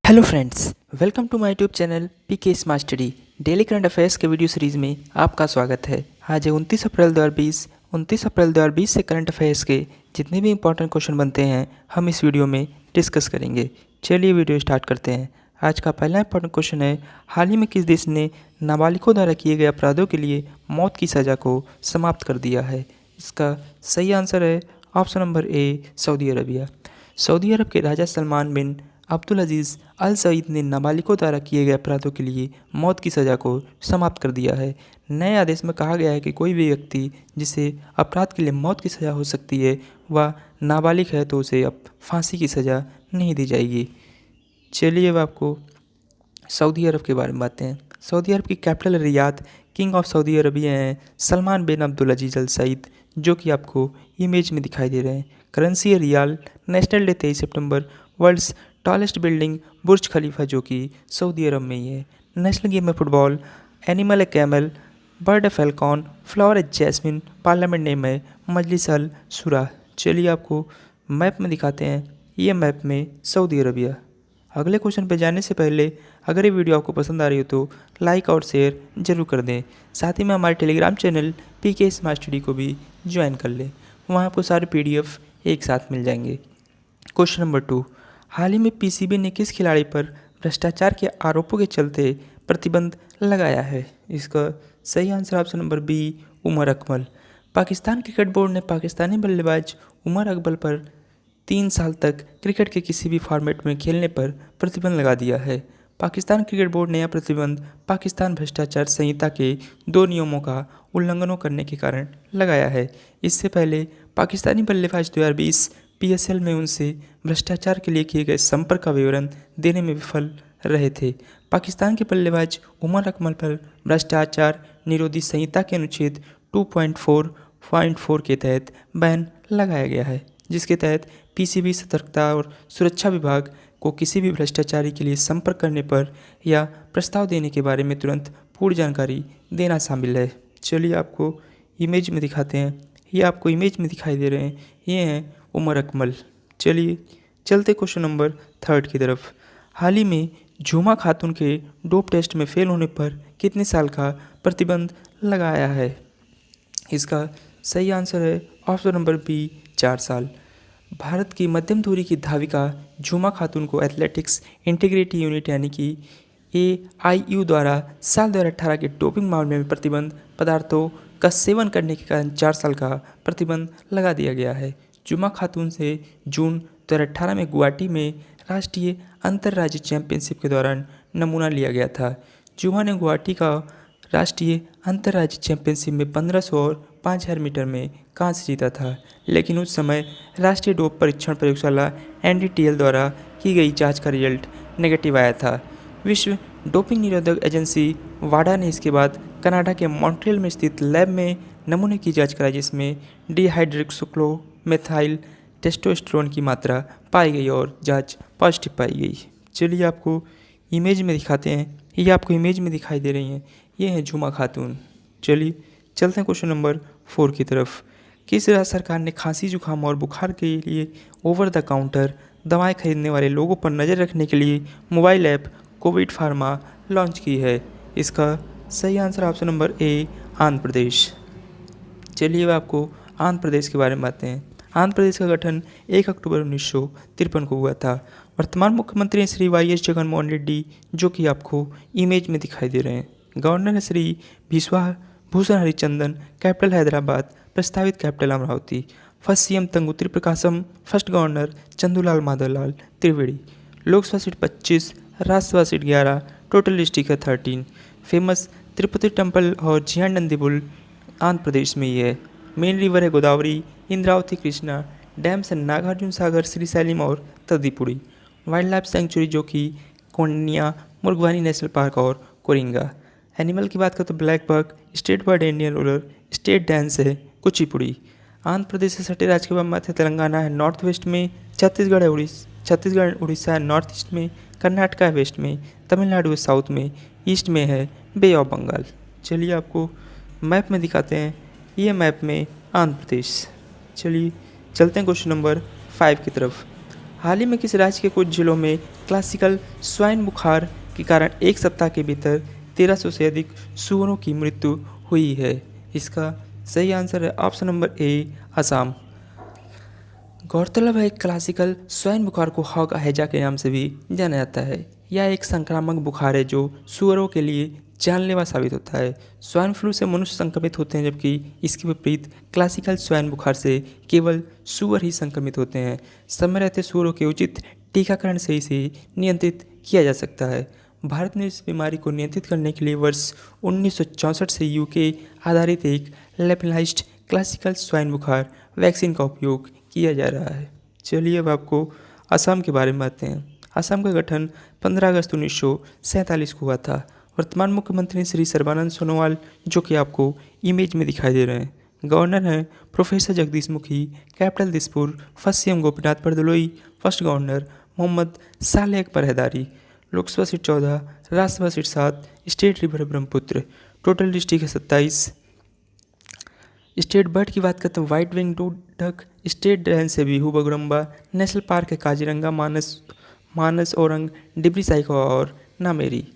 Hello friends, welcome to my YouTube channel PK smart study. Daily current affairs के video series में आपका स्वागत है। आज है 29 अप्रैल 2020 से करंट अफेयर्स के जितने भी इंपॉर्टेंट क्वेश्चन बनते हैं हम इस वीडियो में डिस्कस करेंगे। चलिए वीडियो स्टार्ट करते हैं। आज का पहला इंपॉर्टेंट क्वेश्चन है, हाल ही में किस देश ने नाबालिगों द्वारा किए गए अपराधों के लिए मौत की सज़ा को समाप्त कर दिया है? इसका सही आंसर है option number A, Saudi Arabia. सऊदी अरब के राजा सलमान बिन अब्दुल अजीज़ अल सईद ने नाबालिगों द्वारा किए गए अपराधों के लिए मौत की सज़ा को समाप्त कर दिया है। नए आदेश में कहा गया है कि कोई भी व्यक्ति जिसे अपराध के लिए मौत की सज़ा हो सकती है वह नाबालिग है तो उसे अब फांसी की सज़ा नहीं दी जाएगी। चलिए अब आपको सऊदी अरब के बारे में बातें हैं। सऊदी अरब की capital Riyadh. King of Saudi Arabia हैं सलमान बिन अब्दुल अजीज़ अल सईद, जो कि आपको इमेज में दिखाई दे रहे हैं। करेंसी है रियाल। नेशनल डे 23 सितंबर। वर्ल्ड्स टॉलेस्ट बिल्डिंग बुर्ज खलीफा, जो कि सऊदी अरब में ही है। नेशनल गेम है फुटबॉल। एनिमल है कैमल। बर्ड है फैल्कॉन। फ्लावर है जैस्मिन। पार्लियामेंट नेम है मजलिस अल शुरा। चलिए आपको मैप में दिखाते हैं। ये मैप में सऊदी अरबिया। अगले क्वेश्चन पे जाने से पहले अगर ये वीडियो आपको पसंद आ रही हो तो लाइक और शेयर जरूर कर दें। साथ ही में हमारे Telegram channel PK smart study को भी ज्वाइन कर लें, वहाँ आपको सारे पीडीएफ एक साथ मिल जाएंगे। क्वेश्चन नंबर 2, हाल ही में पीसीबी ने किस खिलाड़ी पर भ्रष्टाचार के आरोपों के चलते प्रतिबंध लगाया है? इसका सही answer option number B, Umar Akmal. Pakistan cricket board ने पाकिस्तानी बल्लेबाज उमर अकमल पर 3 साल तक क्रिकेट के किसी भी फॉर्मेट में खेलने पर प्रतिबंध लगा दिया है। पाकिस्तान क्रिकेट बोर्ड ने यह प्रतिबंध पाकिस्तान भ्रष्टाचार संहिता के 2 नियमों का उल्लंघन करने के कारण लगाया है। इससे पहले पाकिस्तानी बल्लेबाज 2020 पीएसएल में उनसे भ्रष्टाचार के लिए किए गए संपर्क का विवरण देने में विफल रहे थे। पाकिस्तान के बल्लेबाज उमर अकमल पर भ्रष्टाचार निरोधी संहिता के अनुच्छेद 2.4 के तहत बैन लगाया गया है, जिसके तहत पीसीबी सतर्कता और सुरक्षा विभाग को किसी भी भ्रष्टाचारी के लिए संपर्क करने पर या प्रस्ताव देने के बारे में तुरंत पूर्ण जानकारी देना शामिल है। चलिए आपको इमेज में दिखाते हैं। ये आपको इमेज में दिखाई दे रहे हैं, ये हैं उमर अकमल। चलिए चलते क्वेश्चन नंबर 3 की तरफ। हाल ही में झूमा खातून के डोप टेस्ट में फेल होने पर कितने साल का प्रतिबंध लगाया है? इसका सही आंसर है ऑप्शन नंबर बी, 4 साल। भारत की मध्यम दूरी की धाविका झूमा खातून को एथलेटिक्स इंटीग्रिटी यूनिट यानी कि एआईयू द्वारा साल 2018 के डोपिंग मामले में प्रतिबंध पदार्थों का सेवन करने के कारण 4 साल का प्रतिबंध लगा दिया गया है। झूमा खातून से जून 2018 में गुवाहाटी में राष्ट्रीय अंतर्राज्यीय चैंपियनशिप के दौरान नमूना लिया गया था। झूमा ने गुवाहाटी का राष्ट्रीय अंतर्राज्यीय चैंपियनशिप में 1500 और 5000 मीटर में कांस्य जीता था, लेकिन उस समय राष्ट्रीय डोप परीक्षण प्रयोगशाला एनडीटीएल द्वारा की गई जांच का रिजल्ट नेगेटिव आया था। विश्व डोपिंग निरोधक एजेंसी वाडा ने इसके बाद कनाडा के मॉन्ट्रियल में स्थित लैब में नमूने की जांच कराई, जिसमें डिहाइड्रोक्सिक्लोमेथाइल टेस्टोस्टेरोन की मात्रा पाई गई और जाँच पॉजिटिव पाई गई। चलिए आपको इमेज में दिखाते हैं। ये आपको इमेज में दिखाई दे रही हैं, ये हैं झूमा खातून। चलिए चलते हैं क्वेश्चन नंबर 4 की तरफ। किस राज्य सरकार ने खांसी जुकाम और बुखार के लिए ओवर द काउंटर दवाएं खरीदने वाले लोगों पर नज़र रखने के लिए mobile app Covid pharma launch की है? इसका सही answer option number A, Andhra Pradesh. चलिए अब आपको आंध्र प्रदेश के बारे में बातें हैं। आंध्र प्रदेश का गठन 1 अक्टूबर 1953 को हुआ था। वर्तमान मुख्यमंत्री हैं श्री वाई एस जगनमोहन रेड्डी, जो कि आपको इमेज में दिखाई दे रहे हैं। गवर्नर है श्री भूषण हरिचंदन। कैपिटल हैदराबाद। प्रस्तावित capital Amaravati. First CM Tanguturi Prakasam. First governor Chandulal Madhavlal Trivedi. Lok Sabha seat 25, Rajya Sabha seat 11, total district है 13। फेमस तिरुपति टेम्पल और जिया नंदीबुल आंध्र प्रदेश में ही है। मेन रिवर है गोदावरी, इंद्रावती, कृष्णा। डैम्स है नागार्जुन सागर, श्रीशैलम और तदीपुड़ी। वाइल्ड लाइफ सेंचुरी जो कि कोंडिया, मुर्गवानी नेशनल पार्क और कोरिंगा। एनिमल की बात करें तो black buck. State bird Indian roller. State dance है कुचिपुड़ी। आंध्र प्रदेश से सटे राज्य के बाद तेलंगाना है नॉर्थ वेस्ट में। छत्तीसगढ़ उड़ीसा है नॉर्थ ईस्ट में। कर्नाटका है वेस्ट में। तमिलनाडु है साउथ में। ईस्ट में है बे ऑफ बंगाल। चलिए आपको मैप में दिखाते हैं। ये मैप में आंध्र प्रदेश। चलिए चलते हैं क्वेश्चन नंबर 5 की तरफ। हाल ही में किस राज्य के कुछ जिलों में क्लासिकल स्वाइन बुखार के कारण एक सप्ताह के भीतर 1300 से अधिक सूअरों की मृत्यु हुई है? इसका सही आंसर है ऑप्शन नंबर ए, असम। गौरतलब है क्लासिकल स्वाइन बुखार को हॉग हैजा के नाम से भी जाना जाता है। यह एक संक्रामक बुखार है जो सूअरों के लिए जानलेवा साबित होता है। स्वाइन फ्लू से मनुष्य संक्रमित होते हैं, जबकि इसके विपरीत क्लासिकल स्वाइन बुखार से केवल सूअर ही संक्रमित होते हैं। समय रहते सूअरों के उचित टीकाकरण से इसे नियंत्रित किया जा सकता है। भारत ने इस बीमारी को नियंत्रित करने के लिए वर्ष 1964 से यूके आधारित एक लेपलाइज्ड क्लासिकल स्वाइन बुखार वैक्सीन का उपयोग किया जा रहा है। चलिए अब आपको असम के बारे में बताते हैं। असम का गठन 15 अगस्त 1947 को हुआ था। वर्तमान मुख्यमंत्री श्री सर्बानंद सोनोवाल, जो कि आपको इमेज में दिखाई दे रहे हैं। गवर्नर हैं professor Jagdish Mukhi. Capital Dispur. First CM Gopinath Bordoloi. First governor Mohammad Saleh Akbar Hydari. Lok Sabha seat 14, Rajya Sabha seat 7, state river Brahmaputra. Total district है 27। स्टेट बर्ड की बात करते हैं white wing duck. State dance है बिहू बगुरम्बा। नेशनल पार्क है काजीरंगा, मानस औरंग, डिब्री साइखोवा और नामेरी।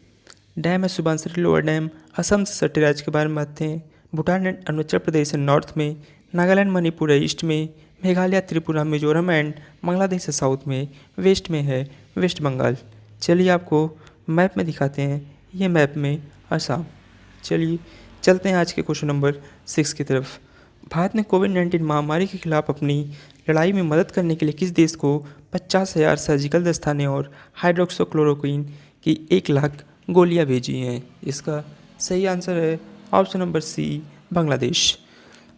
डैम है सुबनसिरी लोअर डैम। असम से सटे राज्य के बारे में बात हैं। भूटान एंड अरुणाचल प्रदेश है नॉर्थ में। नागालैंड मणिपुर है ईस्ट में। मेघालय, त्रिपुरा, मिजोरम एंड बांग्लादेश है साउथ में। वेस्ट में है वेस्ट बंगाल। चलिए आपको मैप में दिखाते हैं। ये मैप में असम। चलिए चलते हैं आज के क्वेश्चन नंबर 6 की तरफ। भारत ने कोविड-19 महामारी के खिलाफ अपनी लड़ाई में मदद करने के लिए किस देश को 50,000 सर्जिकल दस्ताने और हाइड्रोक्सीक्लोरोक्विन की 1 लाख गोलियां भेजी हैं? इसका सही आंसर है option number C, Bangladesh.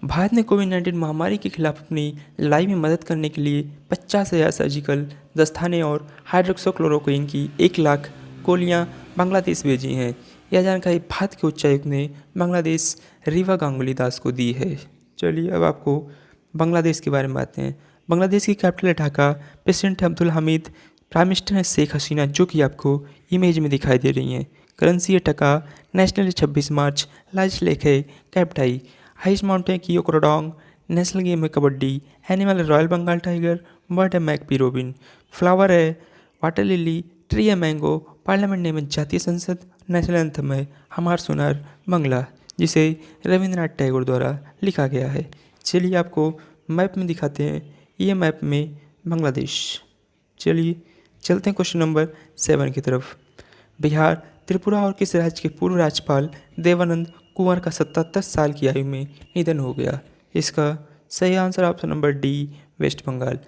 Bharat ने कोविड-19 महामारी के खिलाफ अपनी लड़ाई में मदद करने के लिए 50,000 सर्जिकल दस्ताने और हाइड्रोक्सीक्लोरोक्विन की 1 लाख गोलियां बांग्लादेश भेजी हैं। यह जानकारी भारत के उच्चायुक्त ने बांग्लादेश रीवा गांगुली दास को दी है। चलिए अब आपको बांग्लादेश के बारे में बातें हैं। बांग्लादेश की कैपिटल है ढाका। प्रेसिडेंट है अब्दुल हामिद। प्राइम मिनिस्टर है शेख हसीना, जो कि आपको इमेज में दिखाई दे रही हैं। करेंसी है टका। नेशनल है 26 मार्च। लार्जेस्ट लेक है कैप्टाई। हाइस्ट माउंटेन की योकोरोडोंग। नेशनल गेम है कबड्डी। एनिमल है रॉयल बंगाल टाइगर। बर्ड है मैकपी रोबिन। फ्लावर है वाटर लिली। ट्री है मैंगो। पार्लियामेंट नेम है जातीय संसद। नेशनल एंथम है हमार सोनार बांग्ला, जिसे रविंद्रनाथ टैगोर द्वारा लिखा गया है। चलिए आपको मैप में दिखाते हैं। ये मैप में बांग्लादेश। चलिए चलते हैं क्वेश्चन नंबर 7 की तरफ। बिहार, त्रिपुरा और किस राज्य के पूर्व राज्यपाल देवानंद कुंवर का 77 साल की आयु में निधन हो गया? इसका सही answer option number D, West Bengal.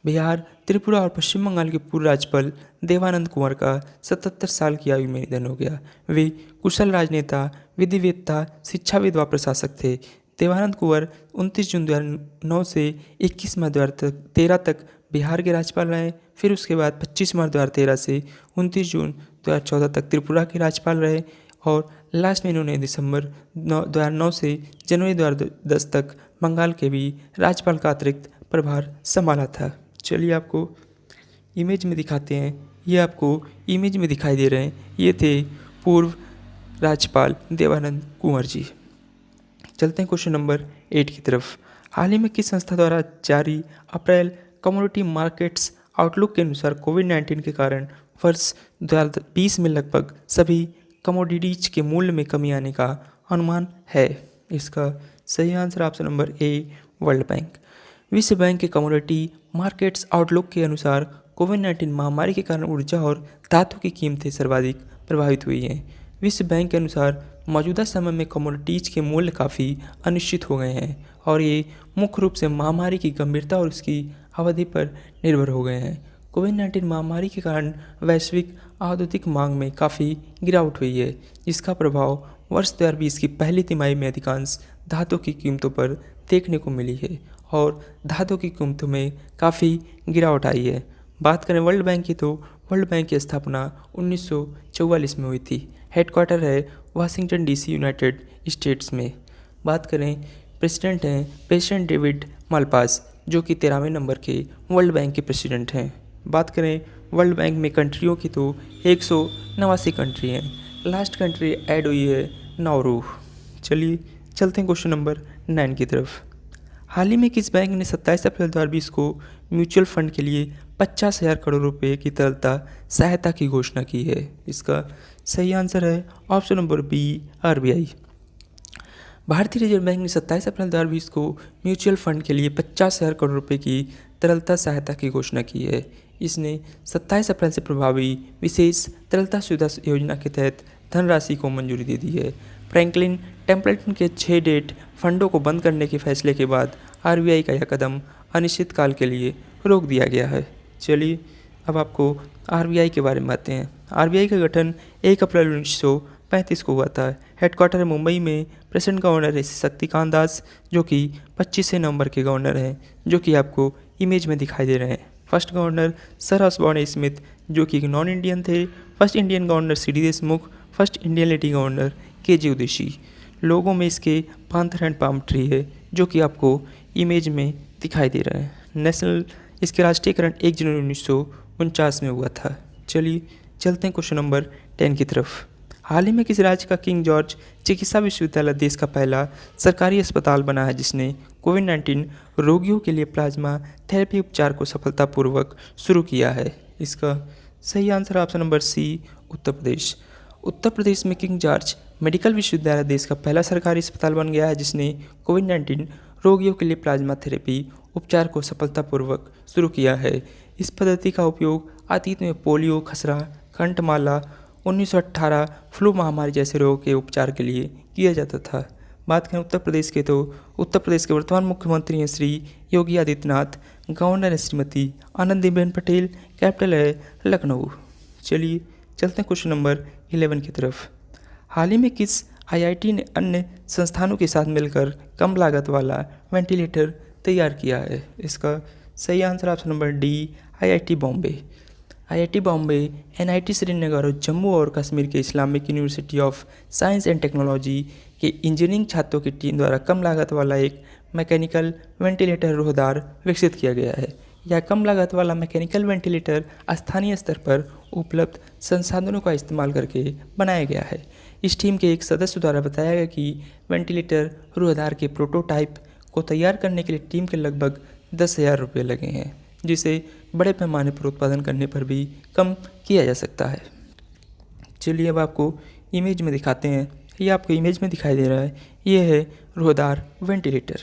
Bihar, Tripura और पश्चिम बंगाल के पूर्व राज्यपाल देवानंद कुंवर का 77 साल की आयु में निधन हो गया। वे कुशल राजनेता, विधिवेत्ता, शिक्षाविद व प्रशासक थे। देवानंद कुंवर 29 जून 2009 से 21 मार्च 2013 तक बिहार के राज्यपाल रहे। फिर उसके बाद 25 मार्च 2013 से 29 जून 2014 तक त्रिपुरा के राज्यपाल रहे और लास्ट में इन्होंने दिसंबर 2009 से जनवरी 2010 तक बंगाल के भी राज्यपाल का अतिरिक्त प्रभार संभाला था। चलिए आपको इमेज में दिखाते हैं। ये आपको इमेज में दिखाई दे रहे हैं। ये थे पूर्व राज्यपाल देवानंद कुंवर जी। चलते हैं क्वेश्चन नंबर 8 की तरफ। हाल ही में किस संस्था द्वारा जारी अप्रैल कमोडिटी मार्केट्स आउटलुक के अनुसार कोविड-19 के कारण वर्ष 2020 में लगभग सभी कमोडिटीज के मूल्य में कमी आने का अनुमान है? इसका सही आंसर ऑप्शन नंबर ए, वर्ल्ड बैंक। विश्व बैंक के कमोडिटी मार्केट्स आउटलुक के अनुसार कोविड-19 महामारी के कारण ऊर्जा और धातु की कीमतें सर्वाधिक प्रभावित हुई हैं। विश्व बैंक के अनुसार मौजूदा समय में कमोडिटीज के मूल्य काफ़ी अनिश्चित हो गए हैं और ये मुख्य रूप से महामारी की गंभीरता और उसकी अवधि पर निर्भर हो गए हैं। कोविड-19 महामारी के कारण वैश्विक औद्योगिक मांग में काफ़ी गिरावट हुई है, जिसका प्रभाव वर्ष 2020 की पहली तिमाही में अधिकांश धातु की कीमतों पर देखने को मिली है और धातु की कीमतों में काफ़ी गिरावट आई है। बात करें वर्ल्ड बैंक की, तो वर्ल्ड बैंक की स्थापना 1944 में हुई थी। हेडक्वार्टर है वाशिंगटन डीसी, यूनाइटेड स्टेट्स में। बात करें प्रेसिडेंट हैं प्रेसिडेंट डेविड मालपास, जो कि 13वें नंबर के वर्ल्ड बैंक के प्रेसिडेंट हैं। बात करें वर्ल्ड बैंक में कंट्रियों की, तो 189 कंट्री हैं। लास्ट कंट्री ऐड हुई है नाउरू। चलिए चलते हैं क्वेश्चन नंबर 9 की तरफ। हाल ही में किस बैंक ने 27 अप्रैल 2020 को म्यूचुअल फंड के लिए 50,000 करोड़ रुपए की तरलता सहायता की घोषणा की है। इसका सही आंसर है ऑप्शन नंबर बी, आरबीआई। भारतीय रिजर्व बैंक ने 27 अप्रैल 2020 को म्यूचुअल फंड के लिए 50,000 करोड़ रुपए की तरलता सहायता की घोषणा की है। इसने 27 अप्रैल से प्रभावी विशेष तरलता सुविधा योजना के तहत धनराशि को मंजूरी दे दी है। फ्रैंकलिन टेम्पल्टन के 6 डेट फंडों को बंद करने के फैसले के बाद आरबीआई का यह कदम अनिश्चितकाल के लिए रोक दिया गया है। चलिए अब आपको आरबीआई के बारे में बताते हैं। आरबीआई का गठन 1 अप्रैल 1935 को हुआ था। हेडक्वार्टर है मुंबई में। प्रेसिडेंट गवर्नर है शक्तिकांत दास, जो कि 25 नवंबर के गवर्नर हैं, जो कि आपको इमेज में दिखाई दे रहे हैं। First governor sir Osborne Smith, जो कि नॉन इंडियन थे। First Indian governor C D. Deshmukh. First Indian lady governor K G. Udeshi. लोगों में इसके पांथर एंड पाम ट्री है, जो कि आपको इमेज में दिखाई दे रहा है। नेशनल इसके राष्ट्रीयकरण 1 जनवरी 1949 में हुआ था। चलिए चलते हैं क्वेश्चन नंबर 10 की तरफ। हाल ही में किस राज्य का किंग जॉर्ज चिकित्सा विश्वविद्यालय देश का पहला सरकारी अस्पताल बना है, जिसने कोविड-19 रोगियों के लिए प्लाज्मा थेरेपी उपचार को सफलतापूर्वक शुरू किया है? इसका सही आंसर ऑप्शन नंबर सी, उत्तर प्रदेश। उत्तर प्रदेश में किंग जॉर्ज मेडिकल विश्वविद्यालय देश का पहला सरकारी अस्पताल बन गया है, जिसने कोविड-19 रोगियों के लिए प्लाज्मा थेरेपी उपचार को सफलतापूर्वक शुरू किया है। इस पद्धति का उपयोग अतीत में पोलियो, खसरा, कंठमाला, 1918 फ्लू महामारी जैसे रोगों के उपचार के लिए किया जाता था। बात करें उत्तर प्रदेश के, तो उत्तर प्रदेश के वर्तमान मुख्यमंत्री हैं श्री योगी आदित्यनाथ। गवर्नर है श्रीमती आनंदीबेन पटेल। कैपिटल है लखनऊ। चलिए चलते हैं क्वेश्चन नंबर 11 की तरफ। हाल ही में किस आईआईटी ने अन्य संस्थानों के साथ मिलकर कम लागत वाला वेंटिलेटर तैयार किया है? इसका सही answer option number D, IIT Bombay. IIT Bombay, NIT Srinagar और जम्मू और कश्मीर के Islamic university of science and technology के इंजीनियरिंग छात्रों की टीम द्वारा कम लागत वाला एक मैकेनिकल वेंटिलेटर रोहदार विकसित किया गया है। यह कम लागत वाला मैकेनिकल वेंटिलेटर स्थानीय स्तर पर उपलब्ध संसाधनों का इस्तेमाल करके बनाया गया है। इस टीम के एक सदस्य द्वारा बताया गया कि वेंटिलेटर रोहदार के प्रोटोटाइप को तैयार करने के लिए टीम के लगभग 10,000 रुपये लगे हैं, जिसे बड़े पैमाने पर उत्पादन करने पर भी कम किया जा सकता है। चलिए अब आपको इमेज में दिखाते हैं। ये आपको इमेज में दिखाई दे रहा है, ये है रोहदार वेंटिलेटर।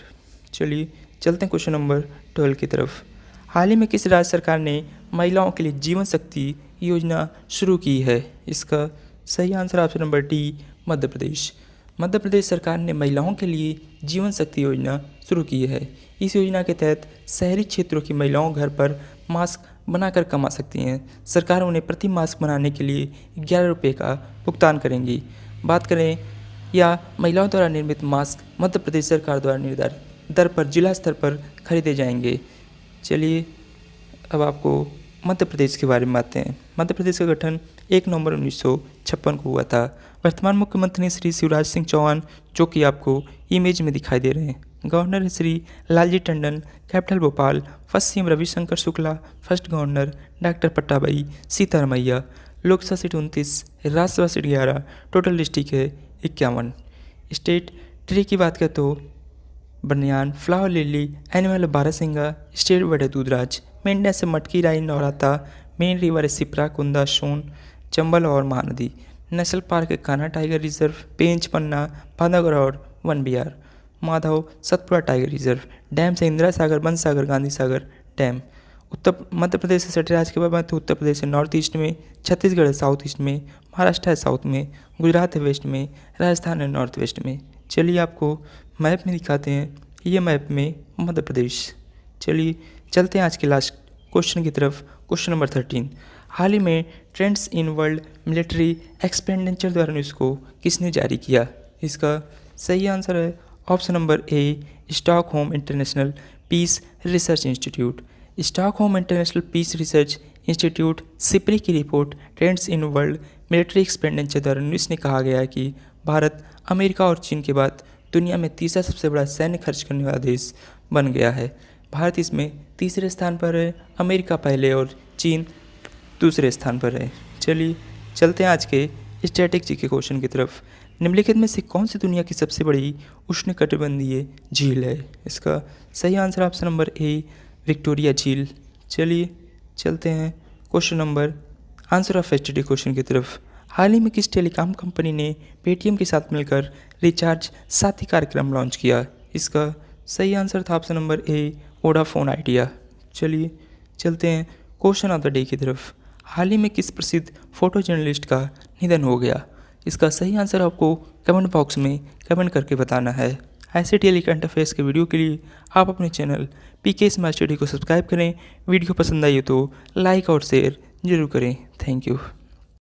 चलिए चलते हैं क्वेश्चन नंबर 12 की तरफ। हाल ही में किस राज्य सरकार ने महिलाओं के लिए जीवन शक्ति योजना शुरू की है? इसका सही answer option number D, Madhya Pradesh. Madhya Pradesh सरकार ने महिलाओं के लिए जीवन शक्ति योजना शुरू की है। इस योजना के तहत शहरी क्षेत्रों की महिलाओं घर पर मास्क बनाकर कमा सकती हैं। सरकार उन्हें प्रति मास्क बनाने के लिए 11 रुपये का भुगतान करेंगी। बात करें या महिलाओं द्वारा निर्मित मास्क मध्य प्रदेश सरकार द्वारा निर्धारित दर पर जिला स्तर पर खरीदे जाएंगे। चलिए अब आपको मध्य प्रदेश के बारे में बातें हैं। मध्य प्रदेश का गठन 1 नवंबर 1956 को हुआ था। वर्तमान मुख्यमंत्री श्री शिवराज सिंह चौहान, जो कि आपको इमेज में दिखाई दे रहे हैं। Governor Shri Lalji Tandon. Capital Bhopal. First CM Ravishankar Shukla. First governor doctor Pattabhi Sitaramayya. Lok Sabha seat 29, Rajya Sabha seat 11, total district है 51। स्टेट ट्री की बात करें तो banyan, flower lily, animal barasingha. State bird है दूधराज। मेंढक से मटकी, राई, नौराता। मेन रिवर है सिप्रा, कुंदा, सोन, चंबल और महानदी। नेशनल पार्क है कान्हा टाइगर रिजर्व, पेंच, पन्ना, बांधवगढ़ और Van Vihar. Madhav Satpura tiger reserve. Dam से इंदिरा सागर, बंद सागर, गांधी सागर डैम। मध्य प्रदेश से सटे राज्य के बाद में तो उत्तर प्रदेश है नॉर्थ ईस्ट में, छत्तीसगढ़ है साउथ ईस्ट में, महाराष्ट्र है साउथ में, गुजरात है वेस्ट में, राजस्थान है नॉर्थ वेस्ट में। चलिए आपको मैप में दिखाते हैं। ये मैप में मध्य प्रदेश। चलिए चलते हैं आज के लास्ट क्वेश्चन की तरफ। Question number 13। हाल ही में trends in world military expenditure द्वारा इसको किसने जारी किया? इसका सही आंसर है option number A, Stockholm international peace research institute. Stockholm international peace research institute SIPRI की report trends in world military expenditure द्वारा इसने कहा गया है कि भारत अमेरिका और चीन के बाद दुनिया में तीसरा सबसे बड़ा सैन्य खर्च करने वाला देश बन गया है। भारत इसमें तीसरे स्थान पर है, अमेरिका पहले और चीन दूसरे स्थान पर है। चलिए चलते हैं आज के स्टैटिक जी के क्वेश्चन की तरफ। निम्नलिखित में से कौन सी दुनिया की सबसे बड़ी उष्णकटिबंधीय झील है? इसका सही आंसर ऑप्शन नंबर ए, विक्टोरिया झील। चलिए चलते हैं question number answer of HD question की तरफ। हाल ही में किस टेलीकॉम कंपनी ने पेटीएम के साथ मिलकर रिचार्ज साथी कार्यक्रम लॉन्च किया? इसका सही आंसर था ऑप्शन नंबर ए, वोडाफोन आइडिया। चलिए चलते हैं क्वेश्चन ऑफ द डे की तरफ। हाल ही में किस प्रसिद्ध फोटो जर्नलिस्ट का निधन हो गया? इसका सही आंसर आपको कमेंट बॉक्स में कमेंट करके बताना है। ऐसे डेली करंट अफेयर्स के वीडियो के लिए आप अपने चैनल पीके स्मार्ट स्टडी को सब्सक्राइब करें। वीडियो पसंद आई हो तो लाइक और शेयर जरूर करें। Thank you.